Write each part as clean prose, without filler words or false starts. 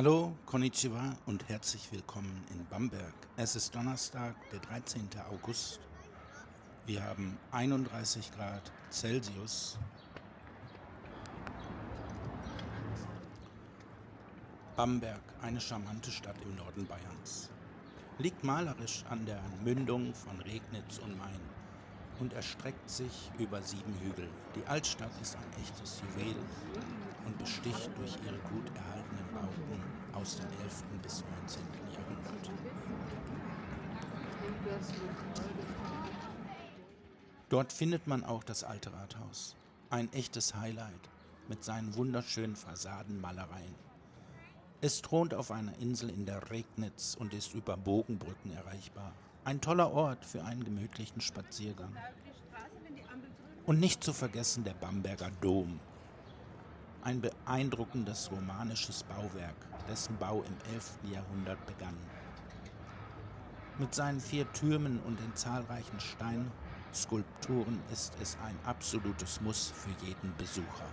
Hallo, Konnichiwa und herzlich willkommen in Bamberg. Es ist Donnerstag, der 13. August. Wir haben 31 Grad Celsius. Bamberg, eine charmante Stadt im Norden Bayerns. Liegt malerisch an der Mündung von Regnitz und Main und erstreckt sich über 7 Hügel. Die Altstadt ist ein echtes Juwel und besticht durch ihre gut erhaltenen Bauten aus dem 11. bis 19. Jahrhundert. Dort findet man auch das alte Rathaus, ein echtes Highlight mit seinen wunderschönen Fassadenmalereien. Es thront auf einer Insel in der Regnitz und ist über Bogenbrücken erreichbar. Ein toller Ort für einen gemütlichen Spaziergang. Und nicht zu vergessen der Bamberger Dom. Ein beeindruckendes romanisches Bauwerk, dessen Bau im 11. Jahrhundert begann. Mit seinen 4 Türmen und den zahlreichen Steinskulpturen ist es ein absolutes Muss für jeden Besucher.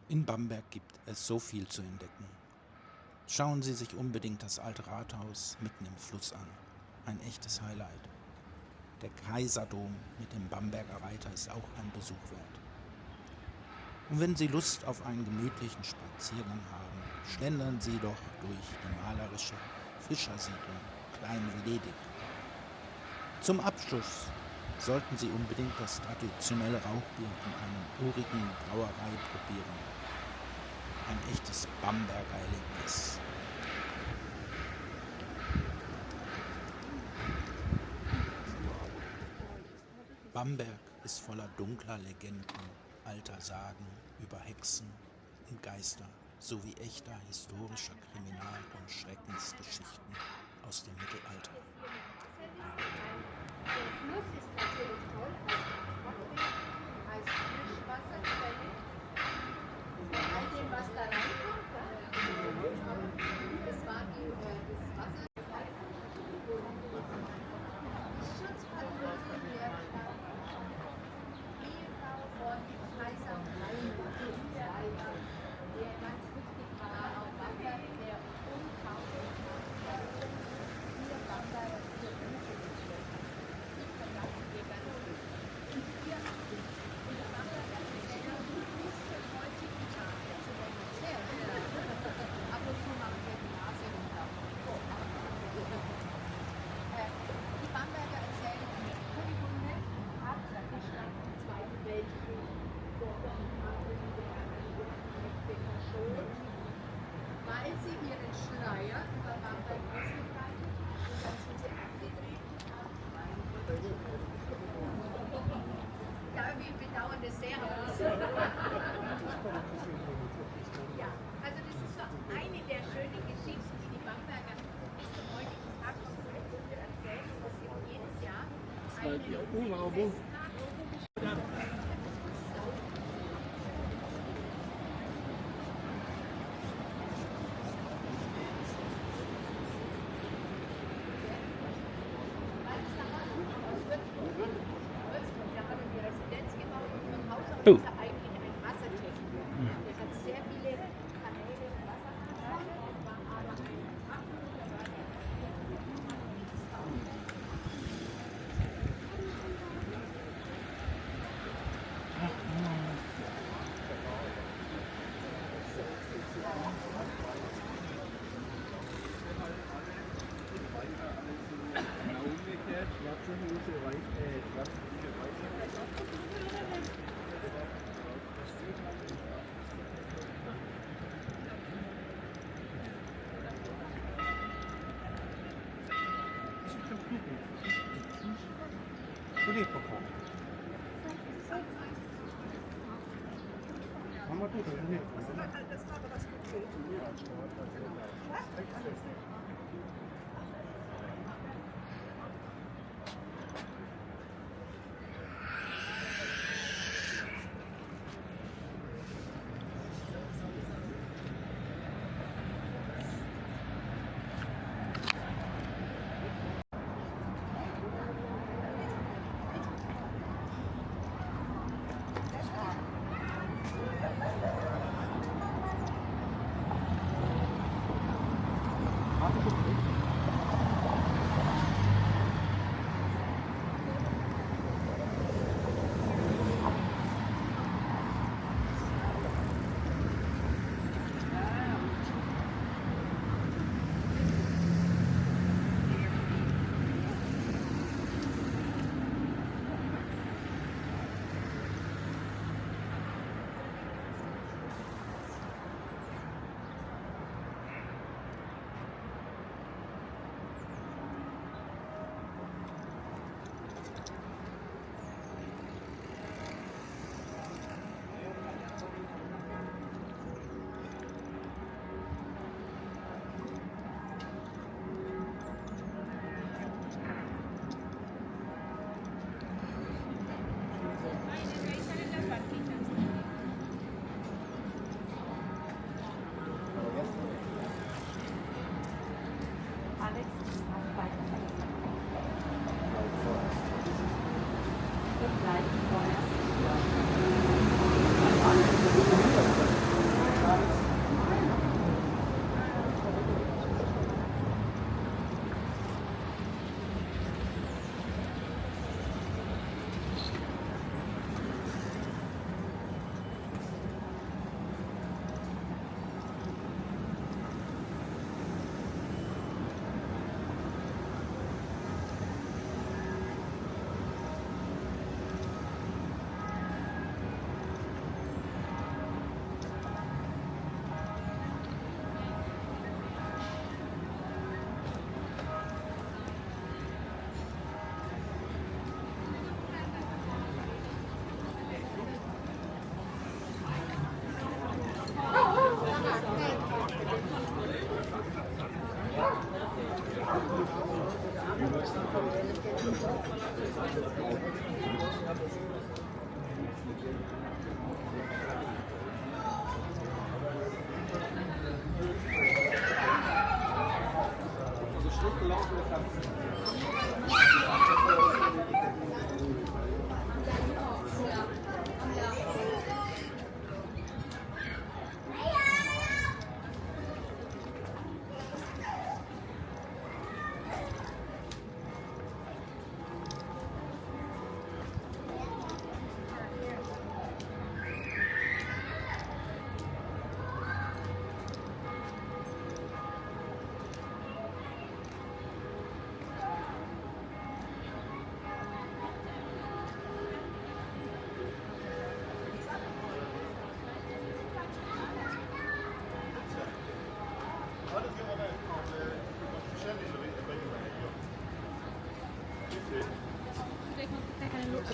In Bamberg gibt es so viel zu entdecken. Schauen Sie sich unbedingt das alte Rathaus mitten im Fluss an. Ein echtes Highlight. Der Kaiserdom mit dem Bamberger Reiter ist auch ein Besuch wert. Und wenn Sie Lust auf einen gemütlichen Spaziergang haben, schlendern Sie doch durch die malerische Fischersiedlung Klein-Venedig. Zum Abschluss sollten Sie unbedingt das traditionelle Rauchbier in einer urigen Brauerei probieren. Ein echtes Bamberger Erlebnis. Bamberg ist voller dunkler Legenden, alter Sagen über Hexen und Geister sowie echter historischer Kriminal- und Schreckensgeschichten aus dem Mittelalter. Der Fluss ist natürlich toll als Frischwasserquelle. Bei all dem, was da reinkommt, das war das Wasser. Die Schutzpatrouille der Stadt, Ehefrau von Kaiser Heinrich, der ganz wichtig war, auch Bamberg, der unglaublich für Bamberg für Buche gestellt hat. Ich verdanke dir ganz viel. Und hier in der Bamberger Gesellschaft bis zum heutigen Tag, das ist sehr schwer. Ab und zu machen wir die Nase runter. Die Bamberger erzählen eine Kunde, hat die Stadt im Zweiten Weltkrieg verschont, weil sie ihren Schleier über Bamberg ausgebreitet und dann sind sie abgedreht. Ja, wir bedauern das sehr, aber das ja, also das ist so eine der schönen Geschichten, die die Bamberger bis zum heutigen Tag noch so erzählen. Und es gibt jedes Jahr einen Festtag. Da haben wir Residenz gebaut und von Haus aus ist er eigentlich ein Wassertechniker. Der hat sehr viele Kanäle und Wasseranlagen und war aber ein absoluter Schwarze Hose, schwarze Hose,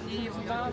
Nee, und war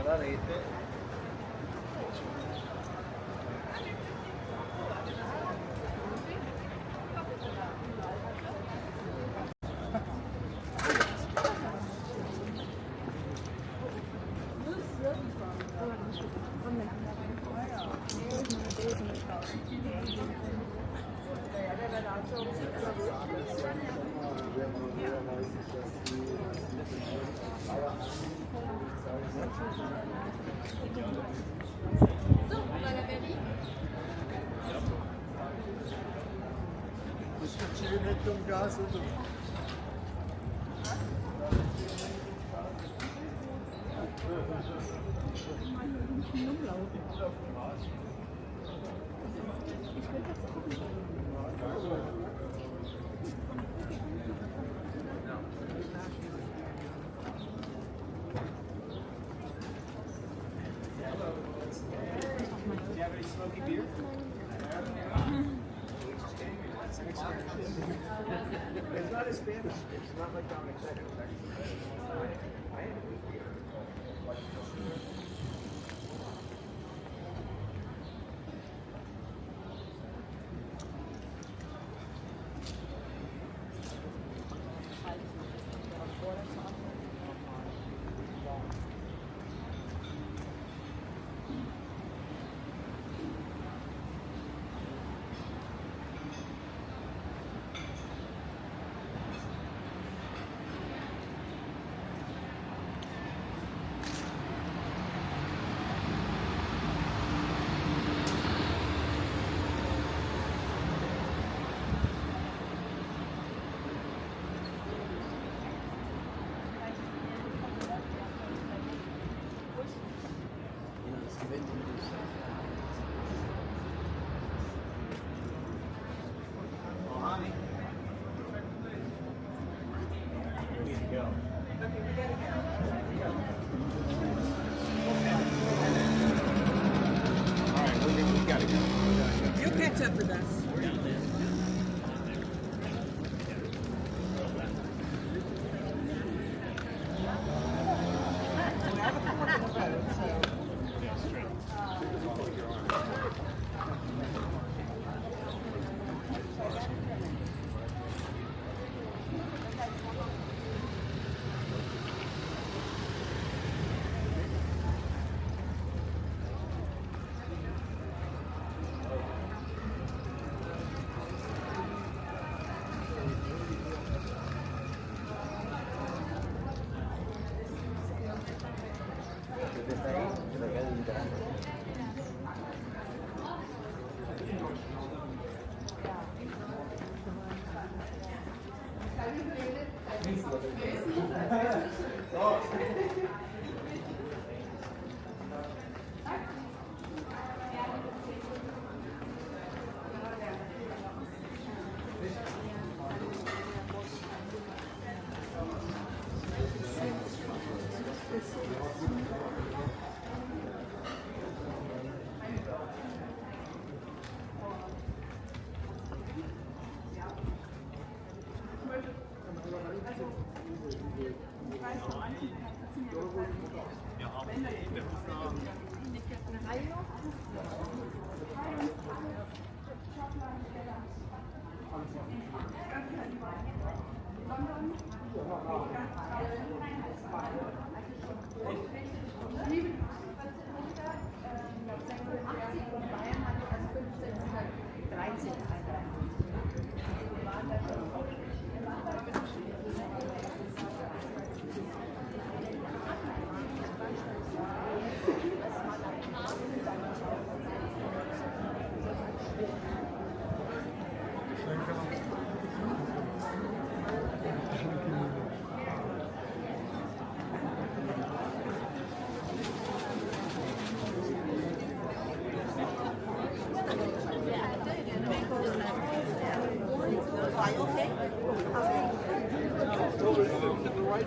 la rete. Das wird schön Richtung Gas und It's not as Spanish. It's not like Dominic said. It was actually. teuer für das.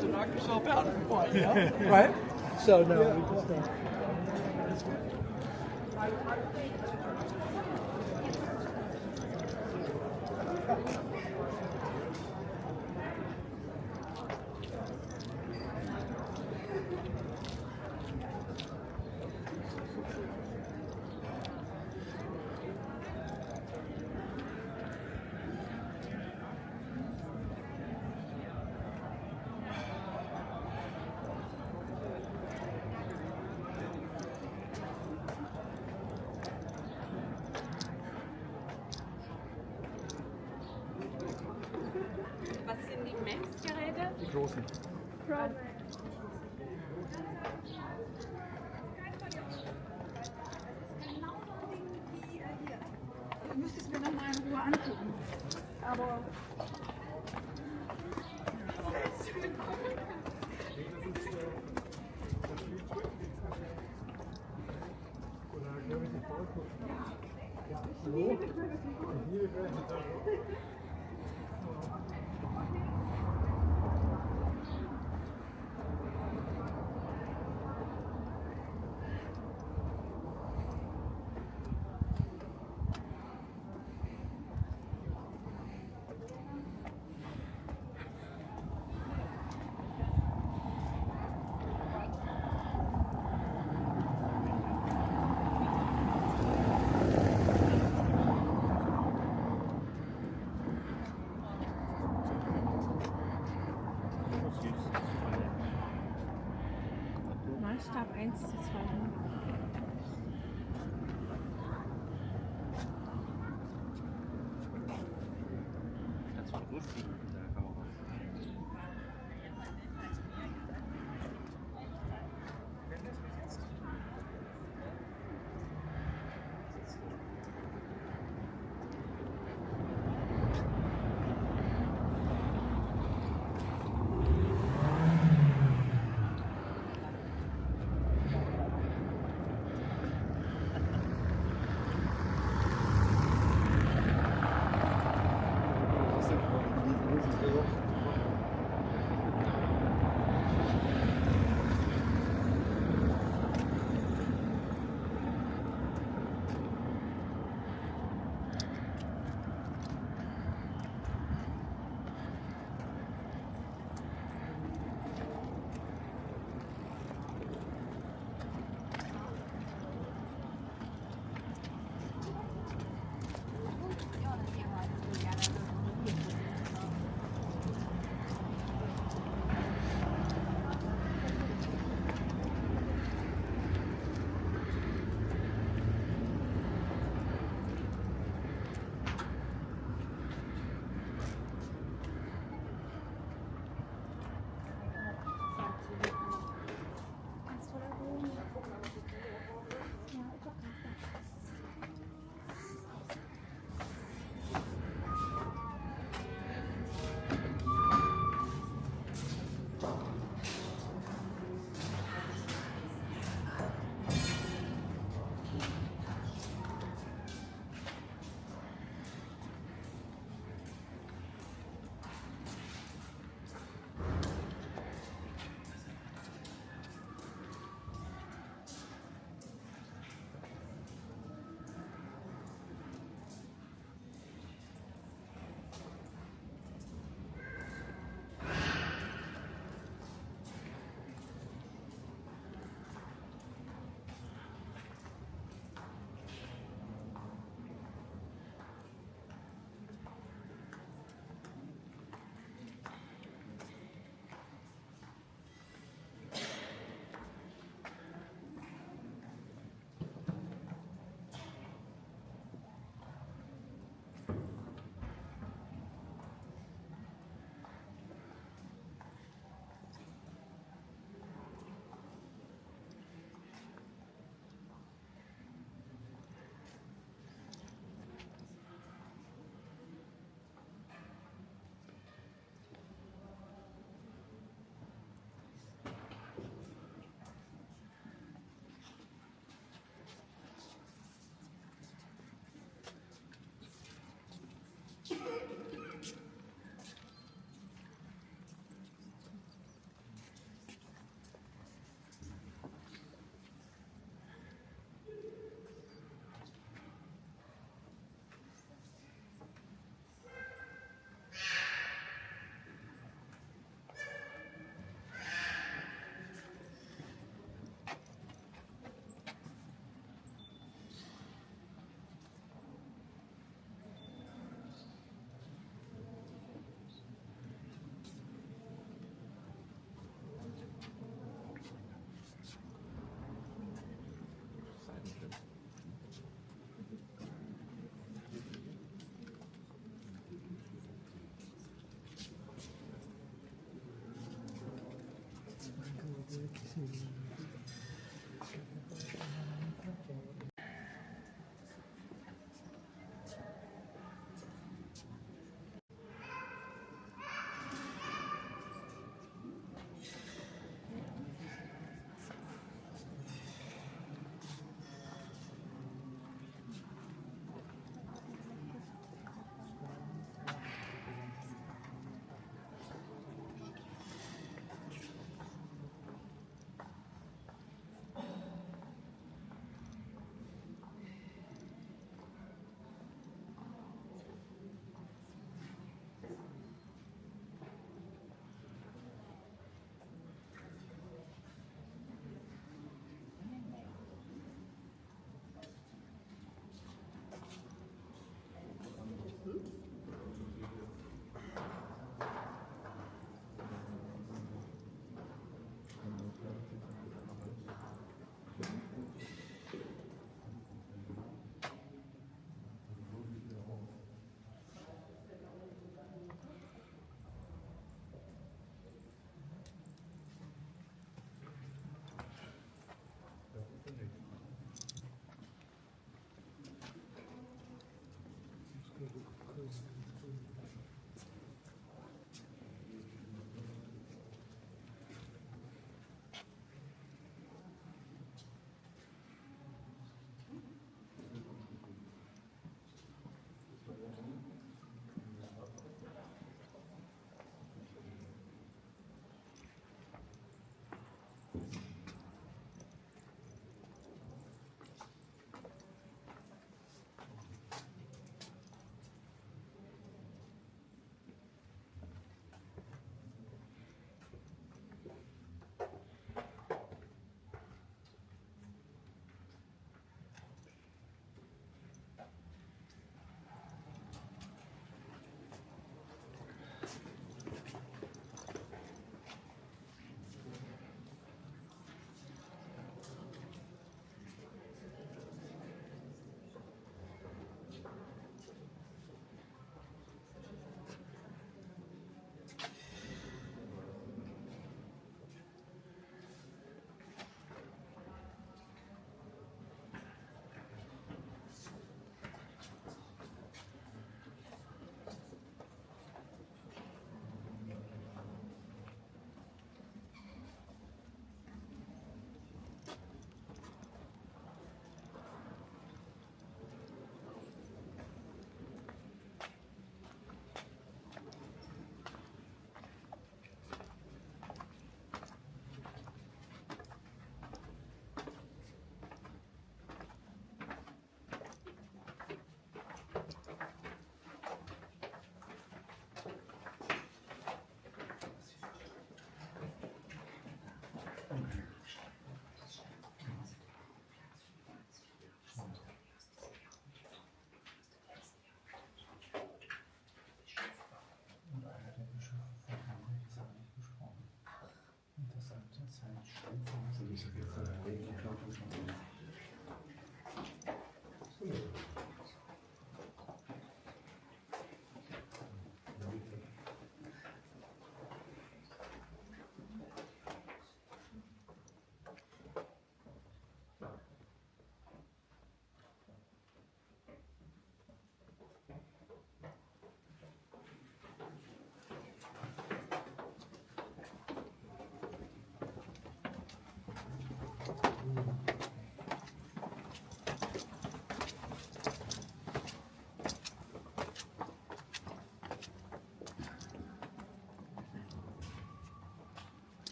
To knock yourself out at one, yeah? Right? So no, we just don't. Was sind die Messgeräte? Die großen. Ich müsste es mir noch mal in Ruhe angucken. Aber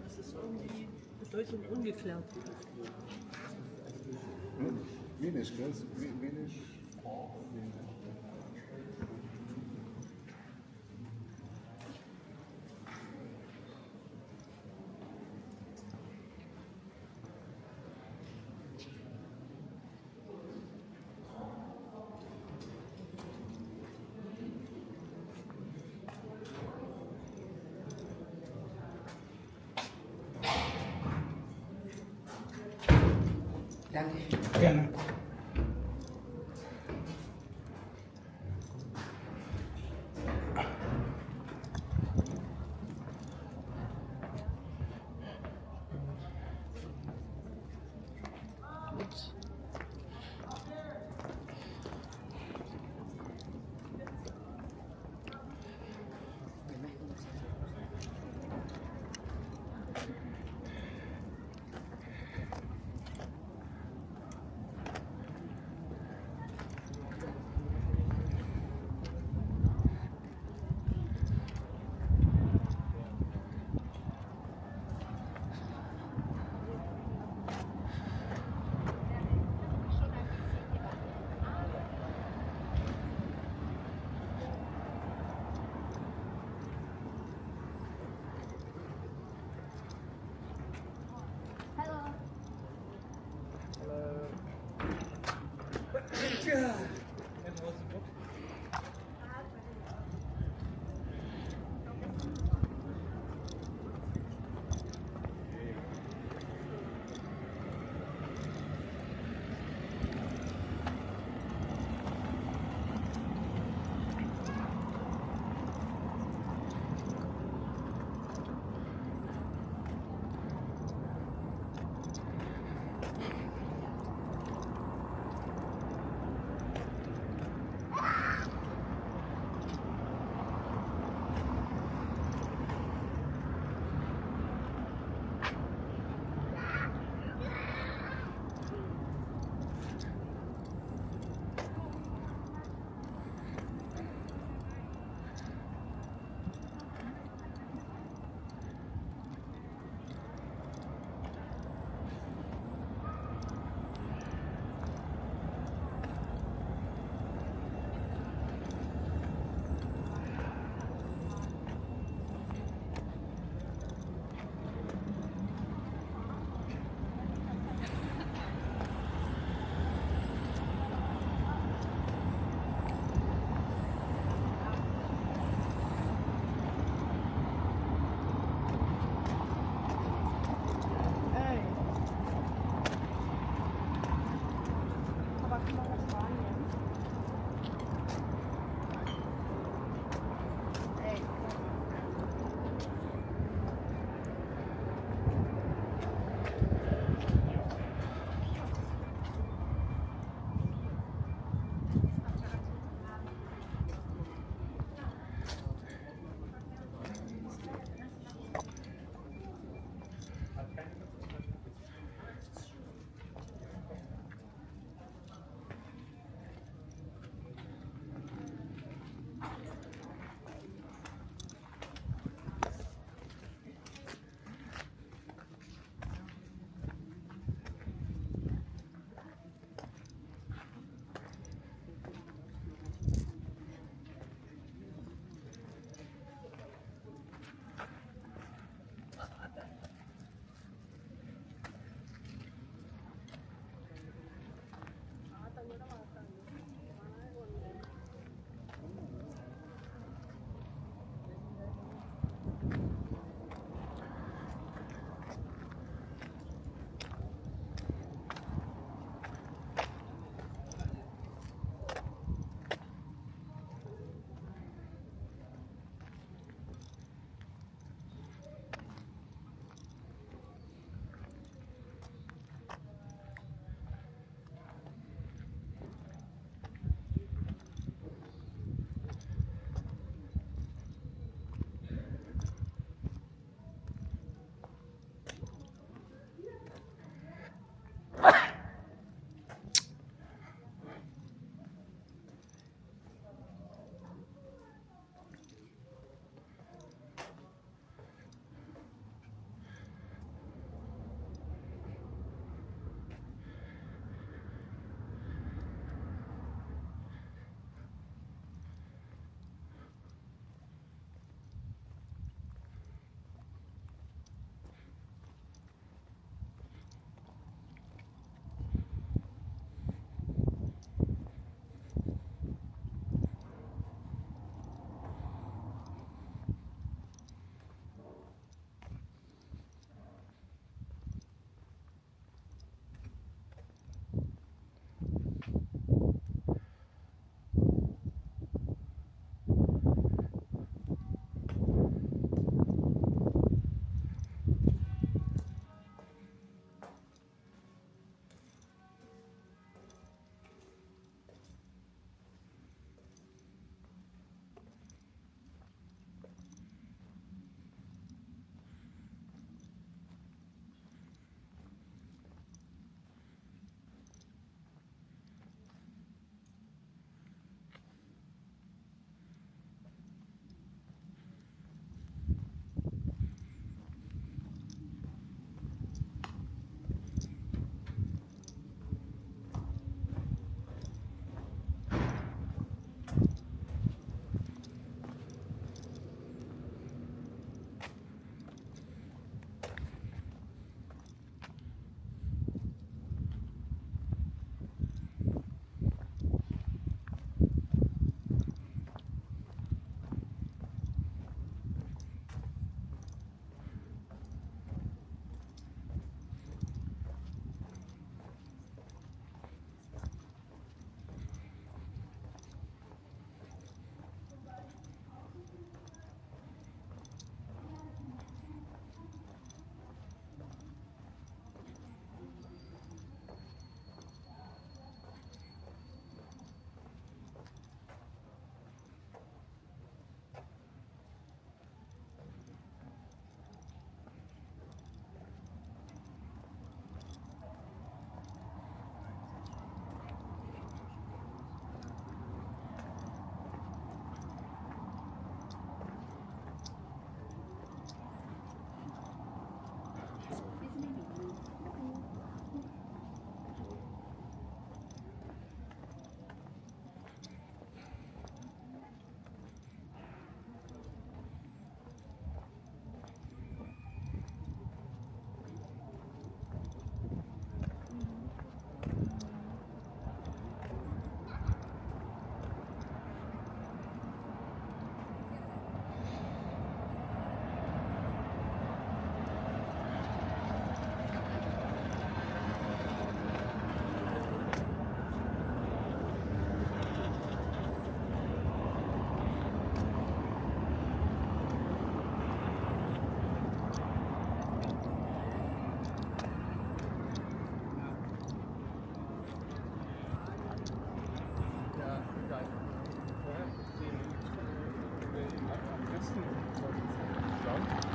Das ist irgendwie Bedeutung ungeklärt. Wenig, gell? Wenig. Gerne.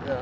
Ja.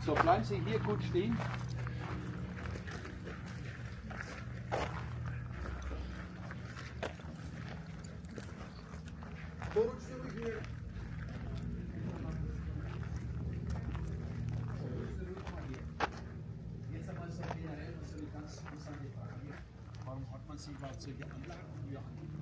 So, bleiben Sie hier gut stehen. Jetzt einmal so generell, was eine ganz interessante Frage. Warum hat man sich überhaupt solche Anlagen früher angeguckt?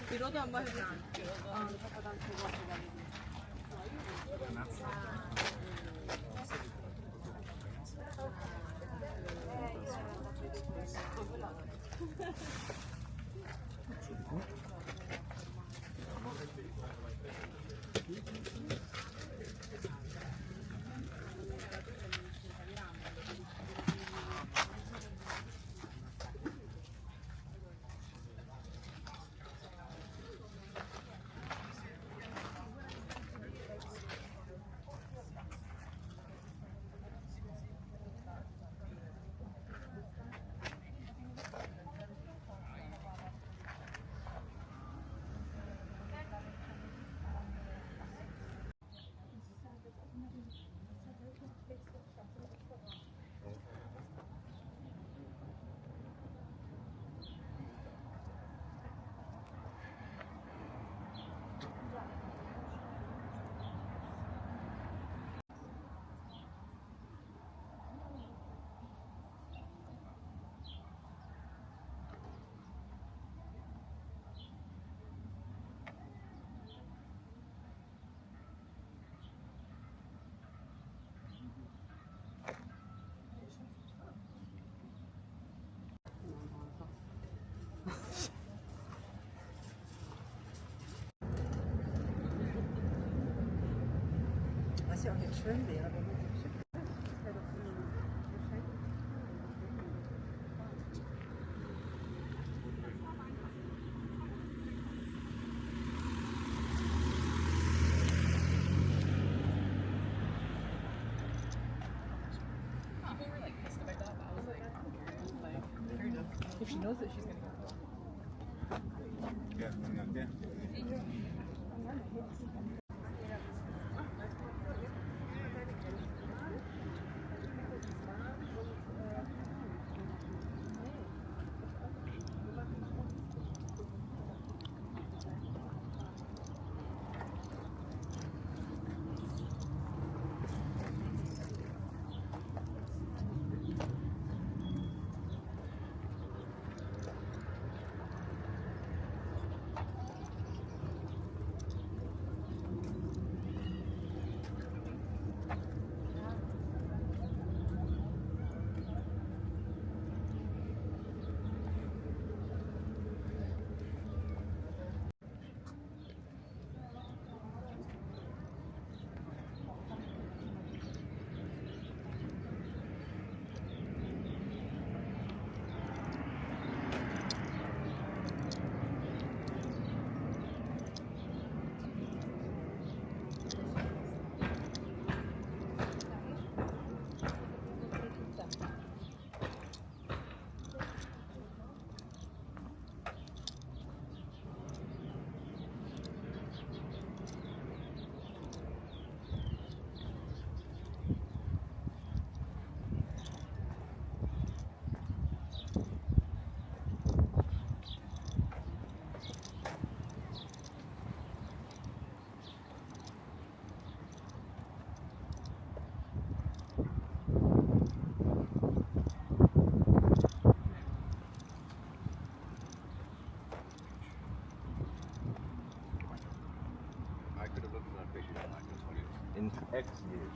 뒤로도 한번 해보세요. Was ja auch jetzt schön wäre, wenn man sich das wäre doch so ein Geschenk. she knows that she's going to go. Yeah, okay. I could have looked at that picture. In X years.